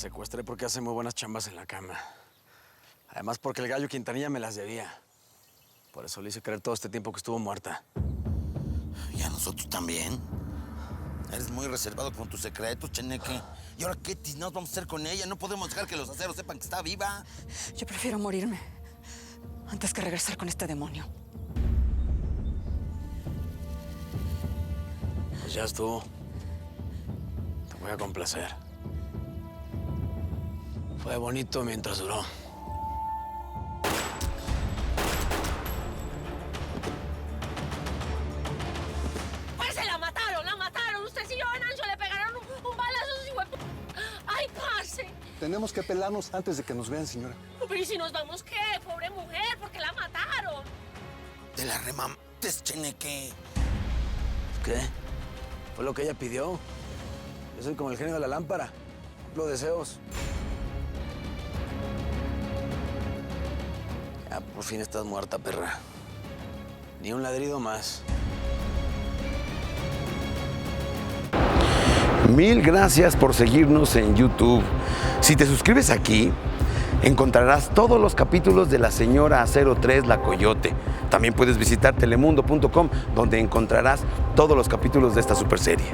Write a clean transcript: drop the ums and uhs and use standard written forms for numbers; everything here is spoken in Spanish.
secuestré porque hace muy buenas chambas en la cama. Además, porque el gallo Quintanilla me las debía. Por eso le hice creer todo este tiempo que estuvo muerta. Y a nosotros también. Eres muy reservado con tus secretos, Cheneque. ¿Y ahora qué nos vamos a hacer con ella? No podemos dejar que los aceros sepan que está viva. Yo prefiero morirme antes que regresar con este demonio. Pues ya estuvo. Te voy a complacer. Fue bonito mientras duró. ¡Pues se la mataron! ¡La mataron! Usted sí, yo a Nancho le pegaron un balazo, hijo de p... ¡Ay, parce! Tenemos que pelarnos antes de que nos vean, señora. Pero ¿y si nos vamos qué? Pobre mujer, porque la mataron. Te la remates, Cheneque. ¿Qué? Fue lo que ella pidió. Yo soy como el genio de la lámpara. Cumplo deseos. Ya por fin estás muerta, perra. Ni un ladrido más. Mil gracias por seguirnos en YouTube. Si te suscribes aquí, encontrarás todos los capítulos de La Señora 03 La Coyote. También puedes visitar telemundo.com, donde encontrarás todos los capítulos de esta superserie.